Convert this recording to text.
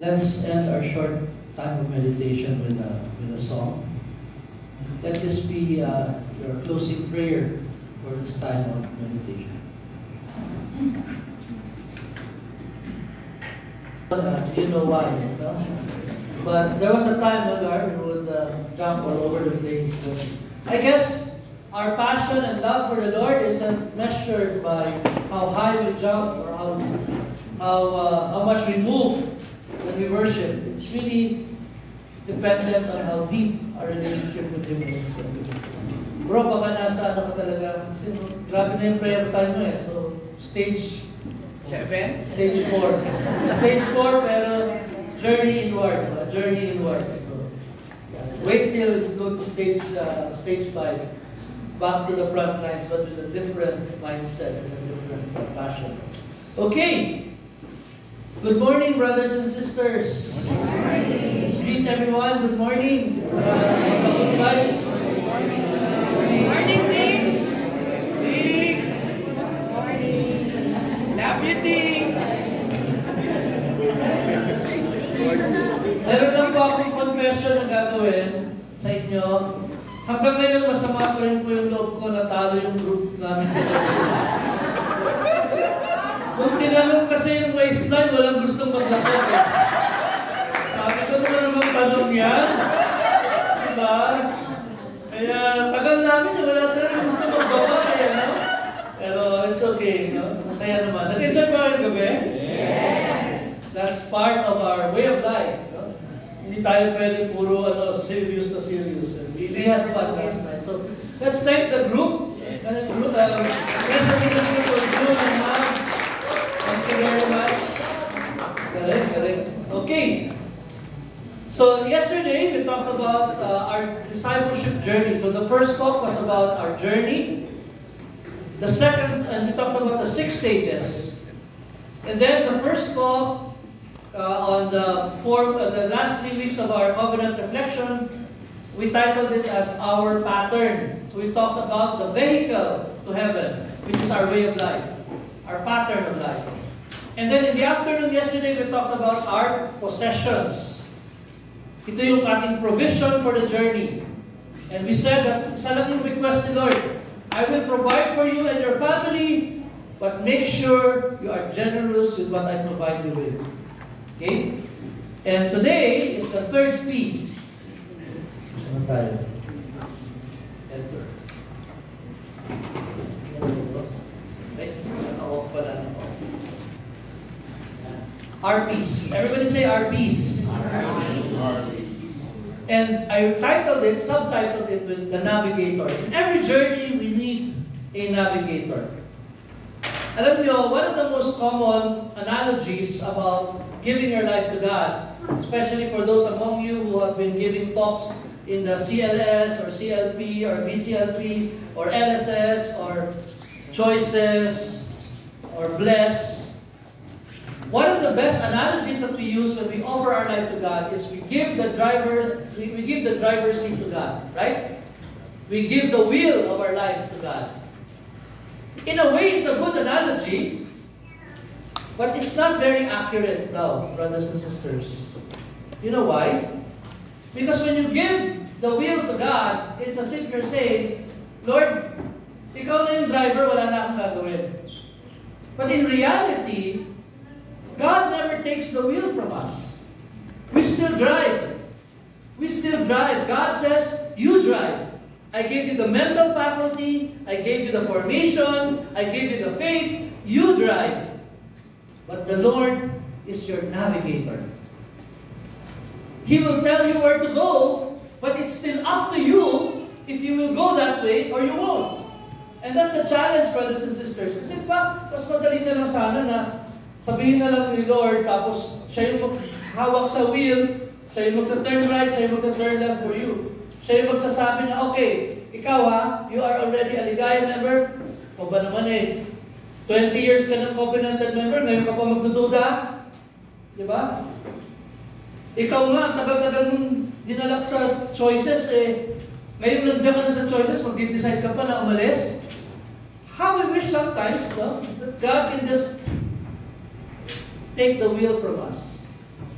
Let's end our short time of meditation with a song. Let this be your closing prayer for this time of meditation. You know why, no? But there was a time when we would jump all over the place. But I guess our passion and love for the Lord isn't measured by how high we jump or how much we move when we worship. It's really dependent on how deep our relationship with Him is. Bro, baka nasa ano ka talaga? Kasi grabe na yung prayer time mo eh. So, stage 7? Stage 4. Stage 4 pero journey inward. Journey inward. So, yeah. Wait till you go to stage 5. Back to the front lines but with a different mindset and a different passion. Okay. Good morning, brothers and sisters. Good morning. Let's greet everyone. Good morning. Good vibes. Good morning, Dick. Dick. Good morning. Love you, Dick. Meron lang po akong confession na gagawin sa inyo. Hanggang ngayon, masama pa rin po yung loob ko na talo yung group namin. Kung tinanong kasi yung waistline, walang gustong maglakad eh. Sabi ko naman tanong yan. Diba? Kaya tagal namin, wala talagang gusto magbawa eh. No? Pero it's okay. No? Masaya naman. Nag-enjoy ba kayo gabi? Yes! That's part of our way of life. No? Hindi tayo pwede puro serious na serious. We had fun last night. So let's thank the group. Yes. Thank you very much. Correct. Okay. So yesterday we talked about our discipleship journey. So the first talk was about our journey. The second, and we talked about the 6 stages. And then the first talk on the last 3 weeks of our covenant reflection, we titled it as Our Pattern. So we talked about the vehicle to heaven, which is our way of life, our pattern of life. And then in the afternoon yesterday, we talked about our possessions. Ito yung ating provision for the journey. And we said that isa lang yung request ni Lord, I will provide for you and your family, but make sure you are generous with what I provide you with. Okay? And today is the third P. Ano tayo? Enter. Naka-off pala ng office. Our peace. Everybody say our peace. And I subtitled it with the navigator. In every journey, we need a navigator. Alam niyo, one of the most common analogies about giving your life to God, especially for those among you who have been giving talks in the CLS or CLP or BCLP or LSS or Choices or Bless. One of the best analogies that we use when we offer our life to God is we give the driver's seat to God, right? We give the wheel of our life to God. In a way, it's a good analogy, but it's not very accurate now, brothers and sisters. You know why? Because when you give the wheel to God, it's as if you're saying, Lord, ikaw na yung driver, wala na akong gagawin. But in reality, God never takes the wheel from us. We still drive. We still drive. God says, you drive. I gave you the mental faculty, I gave you the formation, I gave you the faith, you drive. But the Lord is your navigator. He will tell you where to go, but it's still up to you if you will go that way or you won't. And that's a challenge, brothers and sisters. Kasi ba, mas madali na lang sana na sabihin na lang ni Lord, tapos siya yung maghawak sa wheel, siya yung magta-turn right, siya yung magta-turn left for you. Siya yung magsasabi na, okay, ikaw you are already a Ligaya member. O ba naman 20 years ka ng covenanted member, ngayon ka pa magdududa. Di ba? Ikaw nga, tagal-tagal mong dinalak sa Choices, ngayon nandiyan ka na sa Choices, mag-decide ka pa na umalis. How we wish sometimes that God can just take the wheel from us.